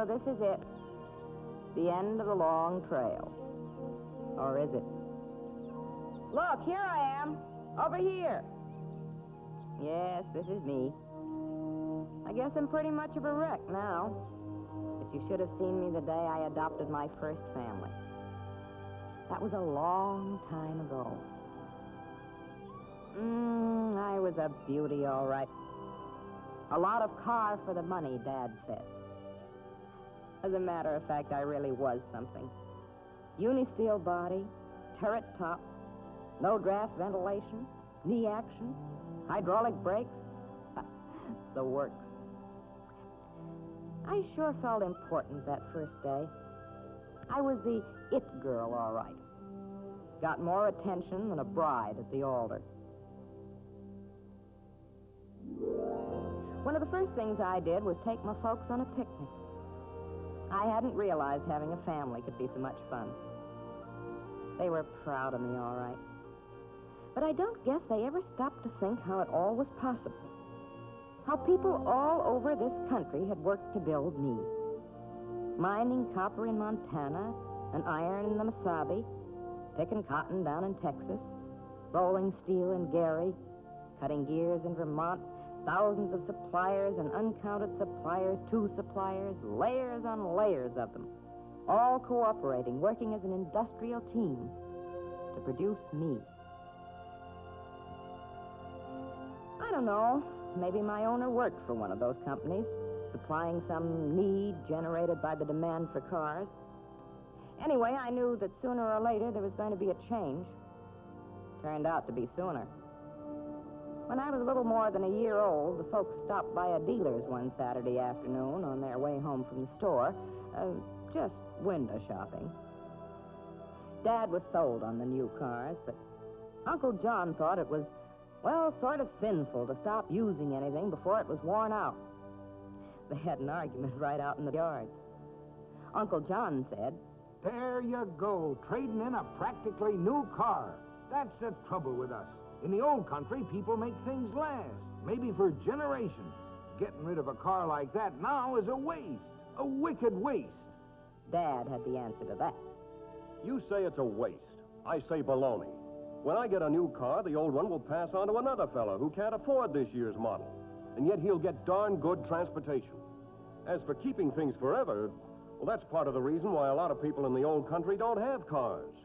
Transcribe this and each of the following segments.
So this is it. The end of the long trail. Or is it? Look, here I am. Over here. Yes, this is me. I guess I'm pretty much of a wreck now. But you should have seen me the day I adopted my first family. That was a long time ago. I was a beauty, all right. A lot of car for the money, Dad said. As a matter of fact, I really was something. Uni-steel body, turret top, no draft ventilation, knee action, hydraulic brakes, the works. I sure felt important that first day. I was the it girl, all right. Got more attention than a bride at the altar. One of the first things I did was take my folks on a picnic. I hadn't realized having a family could be so much fun. They were proud of me, all right. But I don't guess they ever stopped to think how it all was possible. How people all over this country had worked to build me. Mining copper in Montana and iron in the Mesabi, picking cotton down in Texas, rolling steel in Gary, cutting gears in Vermont, thousands of suppliers and uncounted suppliers to suppliers, layers on layers of them, all cooperating, working as an industrial team to produce me. I don't know. Maybe my owner worked for one of those companies, supplying some need generated by the demand for cars. Anyway, I knew that sooner or later there was going to be a change. Turned out to be sooner. When I was a little more than a year old, the folks stopped by a dealer's one Saturday afternoon on their way home from the store, just window shopping. Dad was sold on the new cars, but Uncle John thought it was, well, sort of sinful to stop using anything before it was worn out. They had an argument right out in the yard. Uncle John said, "There you go, trading in a practically new car. That's the trouble with us. In the old country, people make things last, maybe for generations. Getting rid of a car like that now is a waste, a wicked waste." Dad had the answer to that. You say it's a waste. I say baloney. When I get a new car, the old one will pass on to another fellow who can't afford this year's model. And yet he'll get darn good transportation. As for keeping things forever, well, that's part of the reason why a lot of people in the old country don't have cars.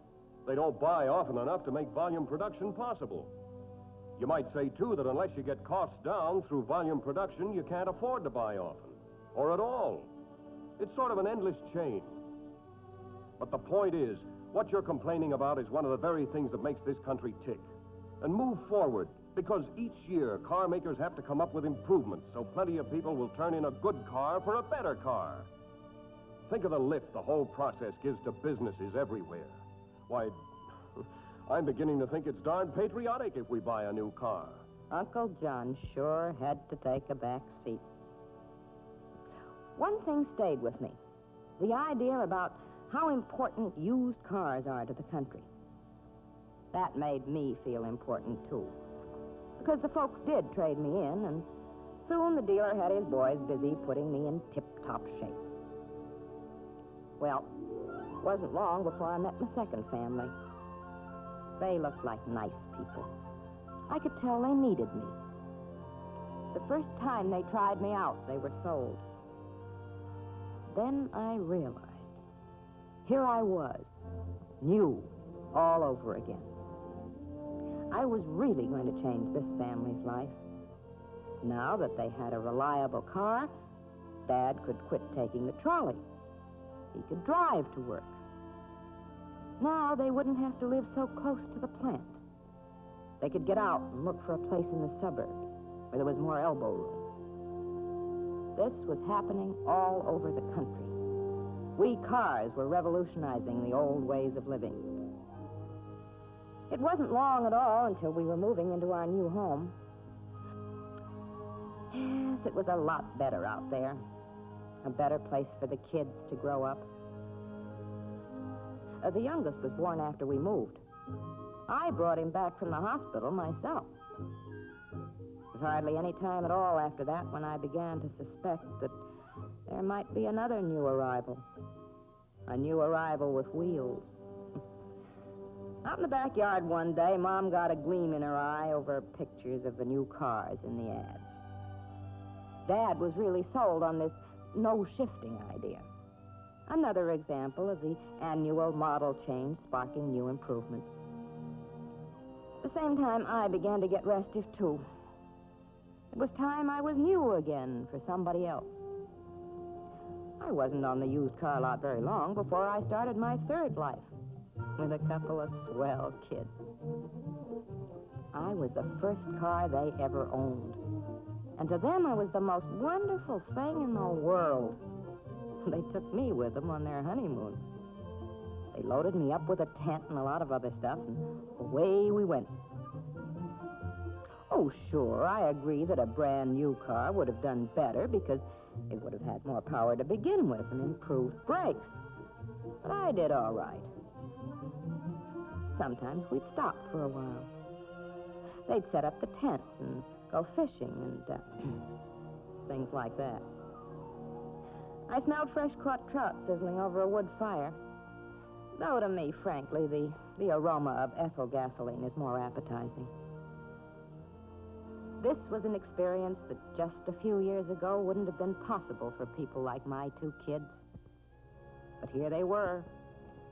They don't buy often enough to make volume production possible. You might say, too, that unless you get costs down through volume production, you can't afford to buy often. Or at all. It's sort of an endless chain. But the point is, what you're complaining about is one of the very things that makes this country tick. And move forward, because each year car makers have to come up with improvements so plenty of people will turn in a good car for a better car. Think of the lift the whole process gives to businesses everywhere. Why, I'm beginning to think it's darn patriotic if we buy a new car. Uncle John sure had to take a back seat. One thing stayed with me. The idea about how important used cars are to the country. That made me feel important, too. Because the folks did trade me in, and soon the dealer had his boys busy putting me in tip-top shape. Well, it wasn't long before I met my second family. They looked like nice people. I could tell they needed me. The first time they tried me out, they were sold. Then I realized. Here I was, new, all over again. I was really going to change this family's life. Now that they had a reliable car, Dad could quit taking the trolley. He could drive to work. Now they wouldn't have to live so close to the plant. They could get out and look for a place in the suburbs where there was more elbow room. This was happening all over the country. We cars were revolutionizing the old ways of living. It wasn't long at all until we were moving into our new home. Yes, it was a lot better out there. A better place for the kids to grow up. The youngest was born after we moved. I brought him back from the hospital myself. There was hardly any time at all after that when I began to suspect that there might be another new arrival. A new arrival with wheels. Out in the backyard one day, Mom got a gleam in her eye over pictures of the new cars in the ads. Dad was really sold on this no-shifting idea. Another example of the annual model change sparking new improvements. At the same time, I began to get restive, too. It was time I was new again for somebody else. I wasn't on the used car lot very long before I started my third life with a couple of swell kids. I was the first car they ever owned. And to them, I was the most wonderful thing in the world. They took me with them on their honeymoon. They loaded me up with a tent and a lot of other stuff, and away we went. Oh, sure, I agree that a brand new car would have done better because it would have had more power to begin with and improved brakes. But I did all right. Sometimes we'd stop for a while. They'd set up the tent and go fishing and things like that. I smelled fresh-caught trout sizzling over a wood fire. Though to me, frankly, the aroma of ethyl gasoline is more appetizing. This was an experience that just a few years ago wouldn't have been possible for people like my two kids. But here they were,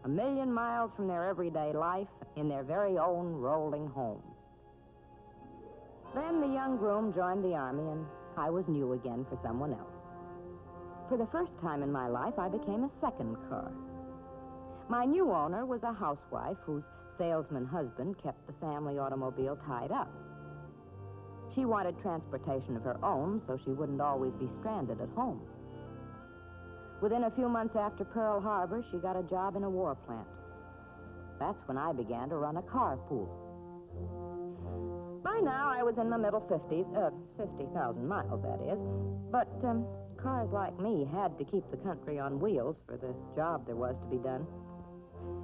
1,000,000 miles from their everyday life in their very own rolling home. Then the young groom joined the Army, and I was new again for someone else. For the first time in my life, I became a second car. My new owner was a housewife whose salesman husband kept the family automobile tied up. She wanted transportation of her own so she wouldn't always be stranded at home. Within a few months after Pearl Harbor, she got a job in a war plant. That's when I began to run a carpool. By now, I was in the middle 50s, 50,000 miles, that is. But cars like me had to keep the country on wheels for the job there was to be done.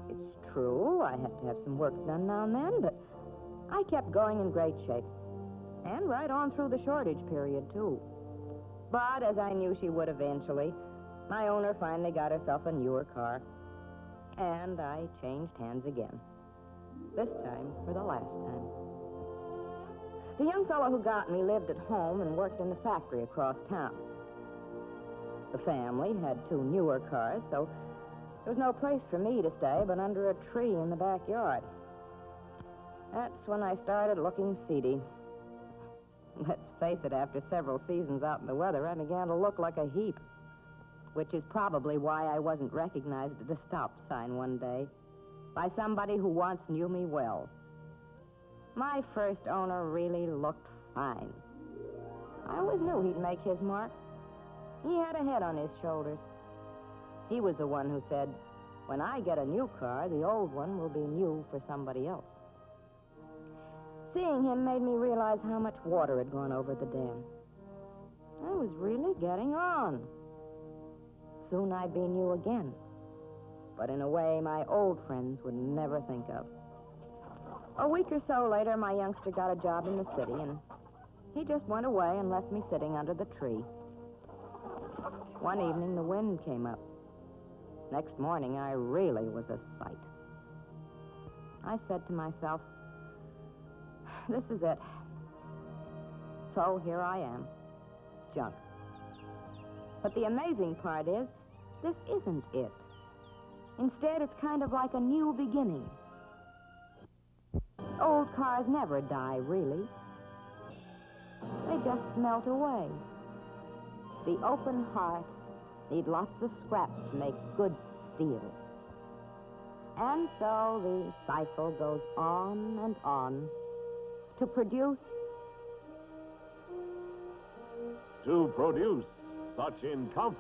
It's true, I had to have some work done now and then, but I kept going in great shape. And right on through the shortage period, too. But as I knew she would eventually, my owner finally got herself a newer car. And I changed hands again. This time for the last time. The young fellow who got me lived at home and worked in the factory across town. The family had two newer cars, so there was no place for me to stay but under a tree in the backyard. That's when I started looking seedy. Let's face it, after several seasons out in the weather, I began to look like a heap, which is probably why I wasn't recognized at a stop sign one day by somebody who once knew me well. My first owner really looked fine. I always knew he'd make his mark. He had a head on his shoulders. He was the one who said, "When I get a new car, the old one will be new for somebody else." Seeing him made me realize how much water had gone over the dam. I was really getting on. Soon I'd be new again, but in a way my old friends would never think of. A week or so later, my youngster got a job in the city, and he just went away and left me sitting under the tree. One evening, the wind came up. Next morning, I really was a sight. I said to myself, this is it. So here I am, junk. But the amazing part is, this isn't it. Instead, it's kind of like a new beginning. Old cars never die, really. They just melt away. The open hearts need lots of scrap to make good steel. And so the cycle goes on and on to produce such incomparable